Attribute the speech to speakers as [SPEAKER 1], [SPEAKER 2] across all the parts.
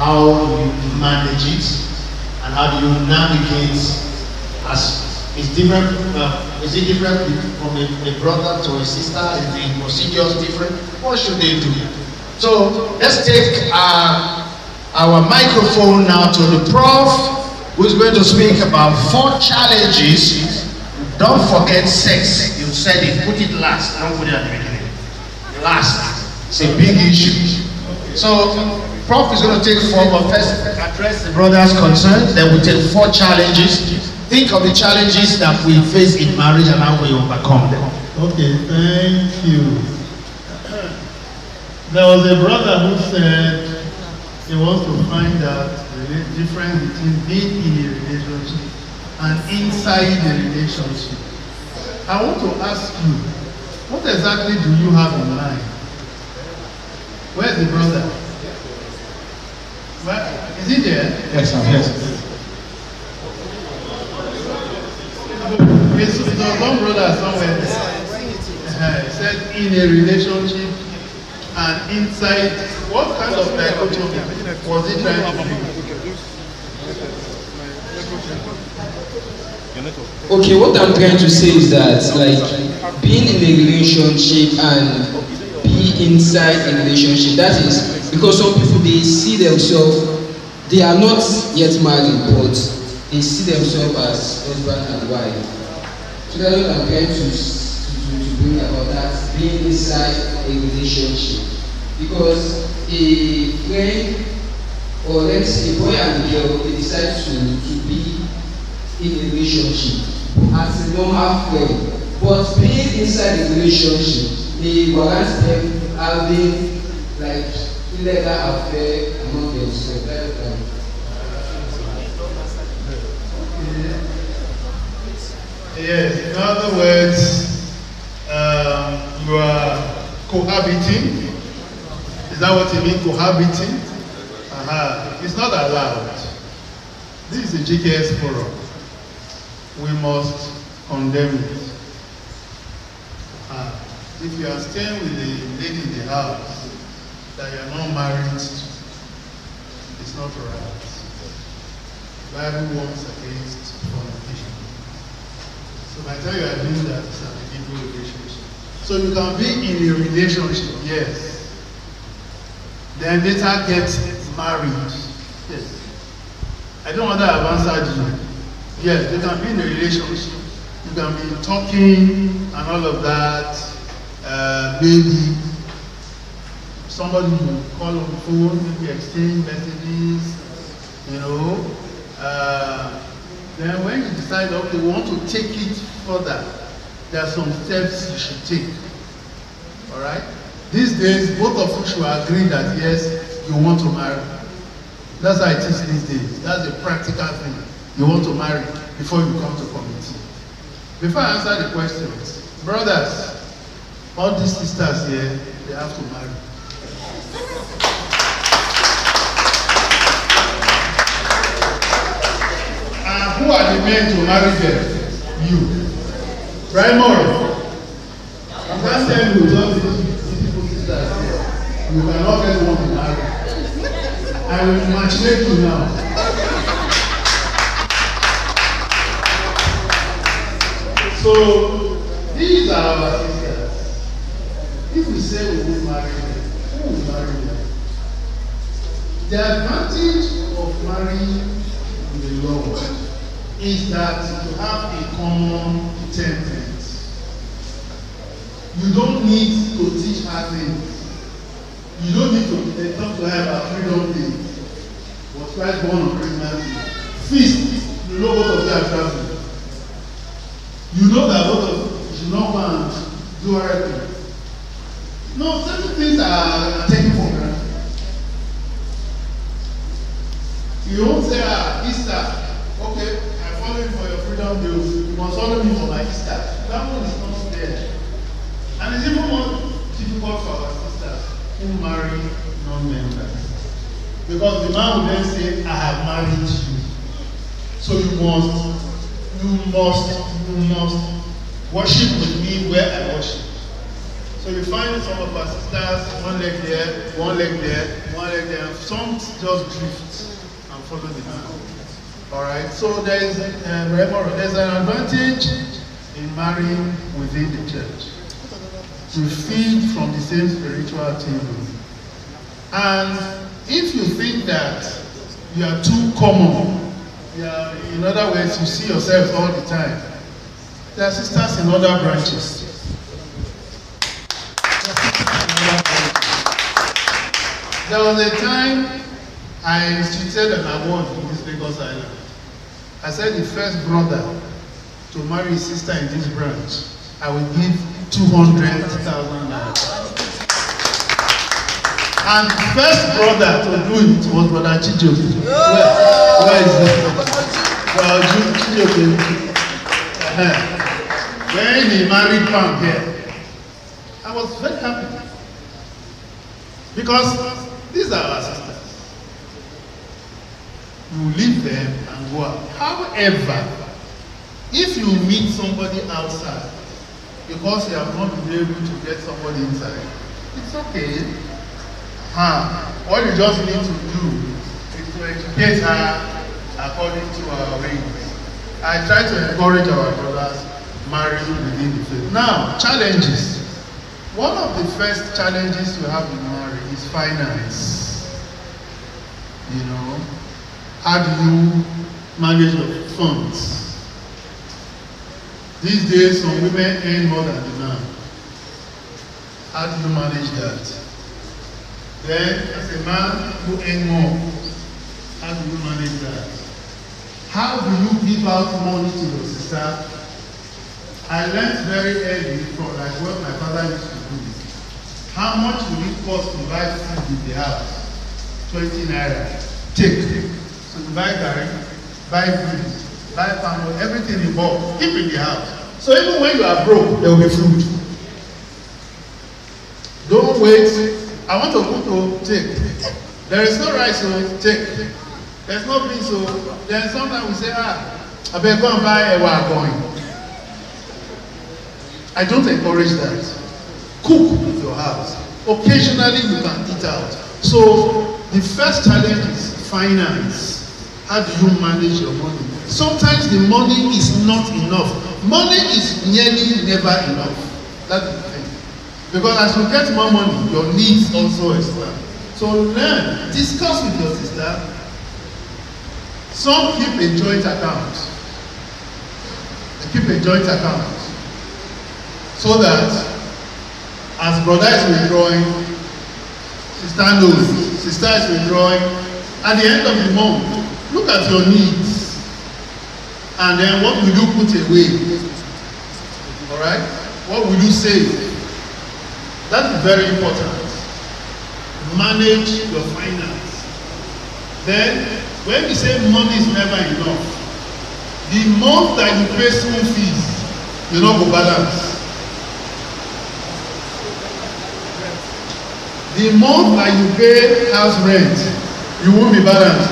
[SPEAKER 1] how you manage it, and how do you navigate as it's different. Is it different from a brother to a sister? Is the procedures different? What should they do? So let's take our microphone now to the Prof, who is going to speak about 4 challenges. Don't forget sex. You said it. Put it last. Don't put it at the beginning. Last. It's a big issue. So Prof is going to take 4, but first address the brother's concerns. Then we'll take 4 challenges. Think of the challenges that we face in marriage and how we overcome them.
[SPEAKER 2] Okay, thank you. There was a brother who said he wants to find out the difference between being in a relationship and inside the relationship. I want to ask you, what exactly do you have in mind? Where's the brother? Where, is he there?
[SPEAKER 1] Yes, sir. Yes.
[SPEAKER 2] It's one brother somewhere there. He said in a relationship and inside. What kind of dichotomy was he trying to do?
[SPEAKER 3] Okay, what I'm trying to say is that, like, being in a relationship and be inside a relationship, that is because some people, they see themselves, they are not yet married, but they see themselves as husband and wife. So that's what I'm trying to bring about, that being inside a relationship. Because a friend, or let's say a boy and a girl, they decide to be in a relationship as a normal friend. But being inside a relationship, they warrant them having like illegal affair among themselves.
[SPEAKER 2] Yes, in other words, you are cohabiting. Is that what you mean, cohabiting? It's not allowed. This is a GKS forum. We must condemn it. If you are staying with the lady in the house that you are not married to, it's not right. The Bible warns against fornication. So by the time you are doing that, it's an evil relationship. So you can be in a relationship, yes. Then later get married. Yes. I don't want to have answered you. Yes, you can be in a relationship. You can be talking and all of that. Maybe somebody will call on the phone, maybe exchange messages, you know. Then when you decide, okay, we want to take it further, there are some steps you should take. All right? These days, both of you should agree that yes, you want to marry. That's how it is these days. That's a practical thing. You want to marry before you come to committee. Before I answer the questions, brothers, all these sisters here, they have to marry. And who are the men to marry them? You. Right, Moro? I can't tell you all these beautiful sisters here. You cannot get one to marry. I will matchmake you now. So, these are our sisters. If we say we will marry them, who will marry them? The advantage of marrying the Lord is that you have a common template. You don't need to teach her things. You don't need to talk to her about freedom day. Was Christ born on Christmas Day? Feast, you know both of them are traveling. You know that both of you should not go and do everything. No, certain things are taken for granted. You won't say, Easter, okay, I follow you for your freedom day, you must follow me for my Easter. That one is not there. And it's even more difficult for our sisters who marry non-members. Because the man will then say, I have married you. So you must worship with me where I worship. So you find some of our sisters, one leg there, one leg there, one leg there. Some just drift and follow the man. All right. So there's an advantage in marrying within the church. You feed from the same spiritual table. And if you think that you are too common, in other words, you see yourselves all the time, there are sisters in other branches. There was a time I instituted an award in this Lagos Island. I said the first brother to marry his sister in this branch, I will give 200,000 naira. And the first brother to do it was Brother Chijoke. Where is it? Well, Chijoke. When he married Pam here, I was very happy. Because these are our sisters. You leave them and go out. However, if you meet somebody outside, because you have not been able to get somebody inside, it's okay. All you just need to do is to educate her according to our ways. I try to encourage our brothers marrying within the faith. Now, challenges. One of the first challenges you have in marriage is finance. You know, how do you manage your funds? These days, some women earn more than the man. How do you manage that? Then, as a man who earn more, how do you manage that? How do you give out money to your sister? I learned very early from like what my father used to do. How much will it cost to buy food in the house? 20 naira. Take. So you buy garri, buy food, buy palm oil, everything you bought, keep in the house. So even when you are broke, there will be food. Don't wait. I want to go to take. There is no rice, so take. There's no beans, so then sometimes we say, I better go and buy a wagon. I don't encourage that. Cook in your house. Occasionally you can eat out. So the first challenge is finance. How do you manage your money? Sometimes the money is not enough. Money is nearly never enough. That's the thing. Because as you get more money, your needs also expand. So learn, discuss with your sister. Some keep a joint account. They keep a joint account. So that as brother is withdrawing, sister knows, sister is withdrawing. At the end of the month, look at your needs. And then what will you put away? Alright? What will you save? That is very important. Manage your finance. Then, when we say money is never enough, the month that you pay school fees, you don't go balance. The month that you pay house rent, you won't be balanced.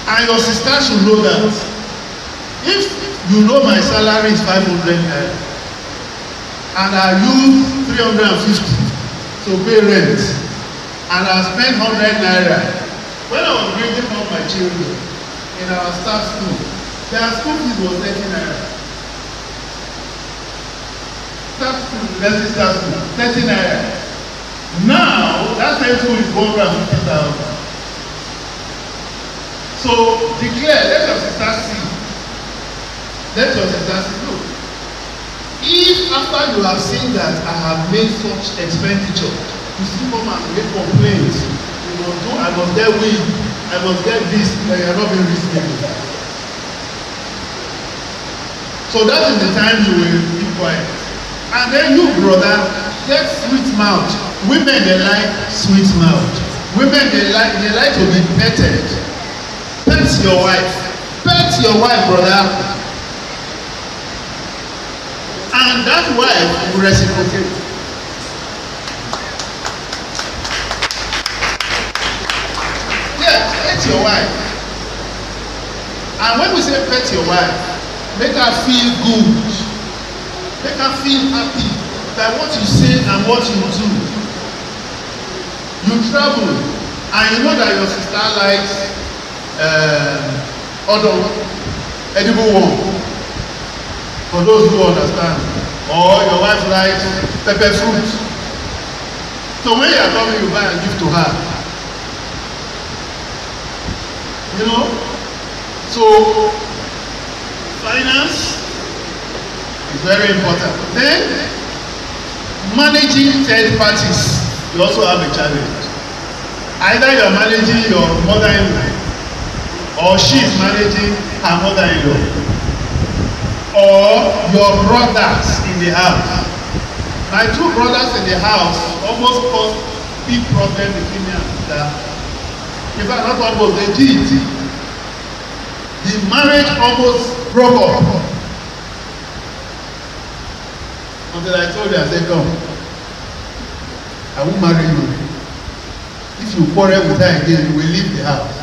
[SPEAKER 2] And your sister should know that. If you know my salary is 500 naira, and I use 350 to pay rent, and I spend 100 naira, when I was bringing up my children in our staff school, their school fees was 30 naira. Staff school, university staff school, 30 naira. Now, that same school is 150,000. So, declare, let your sister see. Let your sister see. Look, if after you have seen that I have made such expenditure, you still come and make complaints, you must do, I must get weed, I must get this, then you are not being reasonable. So that is the time you will be quiet. And then you, brother, get sweet mouth. Women, they like sweet mouth. Women, they like to be petted. Pet your wife. Pet your wife, brother. And that wife will reciprocate. Yeah, pet your wife. And when we say pet your wife, make her feel good. Make her feel happy by what you say and what you do. You travel, and you know that your sister likes other edible one, for those who understand, or your wife likes pepper fruit. So when you are coming, you buy and give to her. You know? So finance is very important. Then managing third parties, you also have a challenge. Either you are managing your mother-in-law, or she is managing her mother-in-law, or your brothers in the house. My two brothers in the house almost caused big problem between me and sister. In fact, not almost, they did. The marriage almost broke up. Until I told her, I said, come, I won't marry you. If you quarrel with her again, you will leave the house.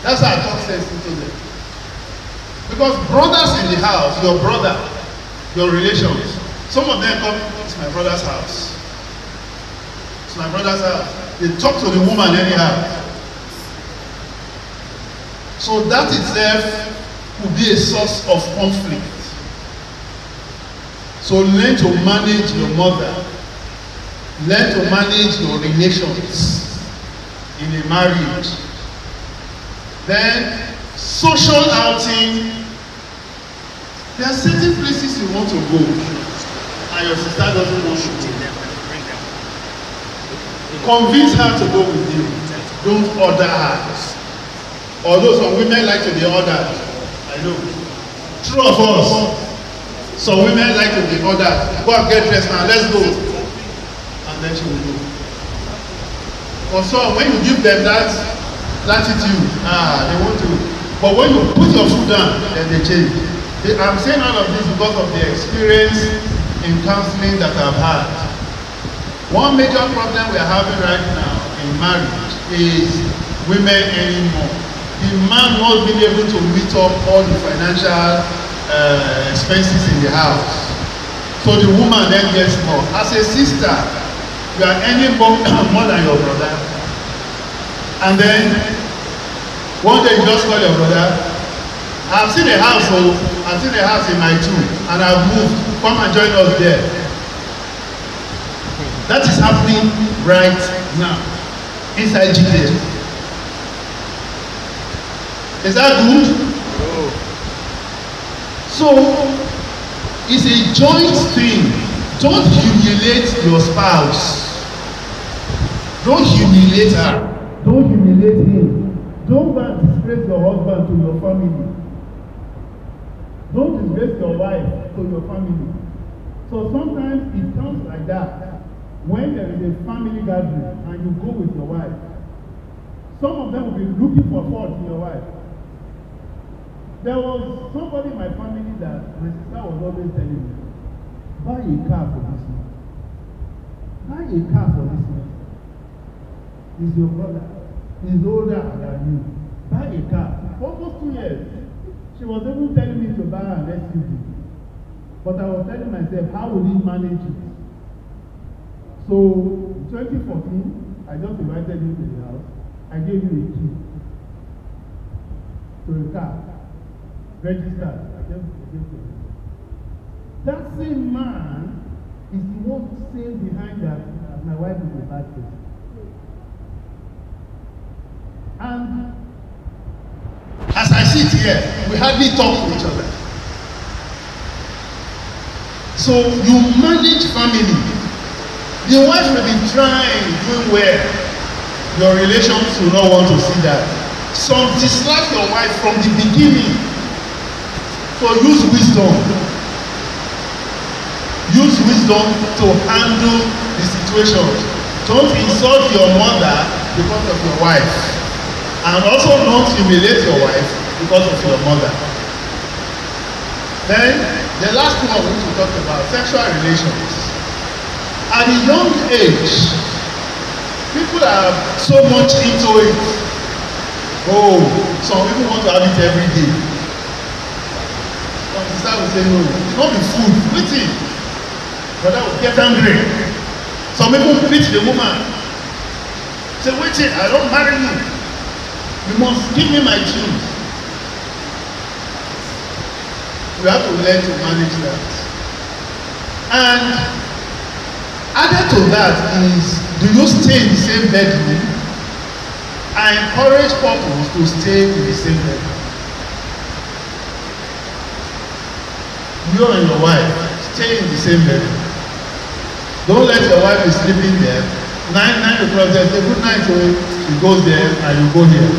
[SPEAKER 2] That's how I talk sense into them. Because brothers in the house, your brother, your relations, some of them come, it's my brother's house. It's my brother's house. They talk to the woman anyhow. So that itself will be a source of conflict. So learn to manage your mother. Learn to manage your relations in a marriage. Then, social outing. There are certain places you want to go, and your sister doesn't want you to go. Convince her to go with you. Don't order her. Although some women like to be ordered. I know. True of us. Some women like to be ordered. Go and get dressed now, let's go. And then she will go. For some, when you give them that latitude, they want to. But when you put your foot down, then they change. I'm saying all of this because of the experience in counseling that I've had. One major problem we are having right now in marriage is women earning more. The man not being able to meet up all the financial expenses in the house. So the woman then gets more. As a sister, you are earning more than your brother. And then one day you just call your brother. I've seen a house, I've seen a house in my two, and I've moved. Come and join us there. That is happening right now inside GDS. Is that good? Oh. So it's a joint thing. Don't humiliate your spouse. Don't humiliate her. Don't humiliate him. Don't go and disgrace your husband to your family. Don't disgrace your wife to your family. So sometimes it comes like that. When there is a family gathering and you go with your wife, some of them will be looking for fault in your wife. There was somebody in my family that my sister was always telling me, buy a car for this man. Buy a car for this man. He's your brother. He's older than you. Buy a car. For almost 2 years. She was even telling me to buy an SUV. But I was telling myself, how will he manage it? So, in 2014, I just invited him to the house. I gave him a key to a car. Registered. I gave to him. That same man is the one saying behind that my wife is a bad person. And as I sit here, we hardly talk to each other. So you manage family. The wife may be trying, doing well. Your relations will not want to see that. Some dislike your wife from the beginning. So use wisdom. Use wisdom to handle the situation. Don't insult your mother because of your wife. And also don't humiliate your wife because of your mother. Then, the last one which we talked about, sexual relations. At a young age, people are so much into it. Oh, some people want to have it every day. Some sister will say, no, it's not the food, wait it. Brother will get angry. Some people beat the woman. Say, wait here, I don't marry you. You must give me my due. You have to learn to manage that. And added to that is, do you stay in the same bedroom? I encourage couples to stay in the same bedroom. You and your wife, stay in the same bedroom. Don't let your wife be sleeping there. 9 o'clock, there's a good night, so she goes there and you go here.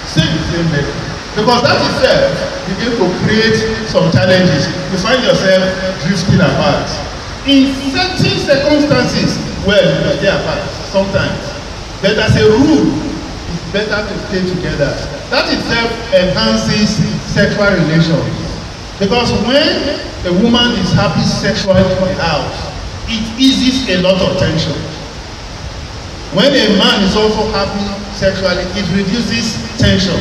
[SPEAKER 2] Stay in the same bedroom. Because that itself begins to create some challenges. You find yourself drifting apart. In certain circumstances, well, you stay apart sometimes. But as a rule, it's better to stay together. That itself enhances sexual relations. Because when a woman is happy sexually in the house, it eases a lot of tension. When a man is also happy sexually, it reduces tension.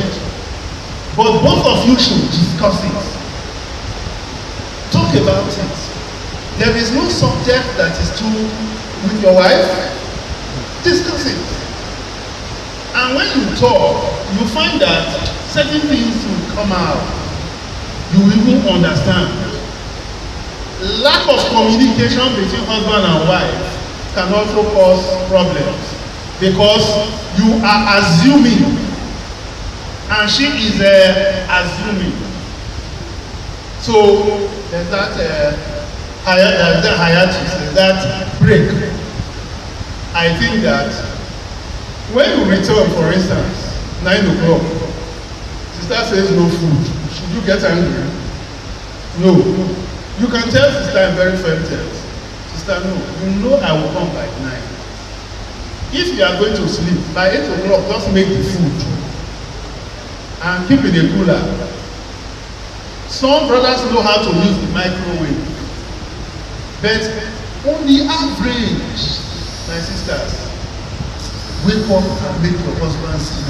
[SPEAKER 2] But both of you should discuss it. Talk about it. There is no subject that is too with your wife. Discuss it. And when you talk, you find that certain things will come out. You will even understand. Lack of communication between husband and wife can also cause problems because you are assuming and she is assuming. So there's that hiatus, that break. I think that when you return, for instance, 9 o'clock, sister says no food. Should you get angry? No. You can tell sister in very firm terms, sister, no, you know I will come by 9. If you are going to sleep, by 8 o'clock, just make the food and keep it in a cooler. Some brothers know how to use the microwave, but on the average, my sisters, wake up and make your husband see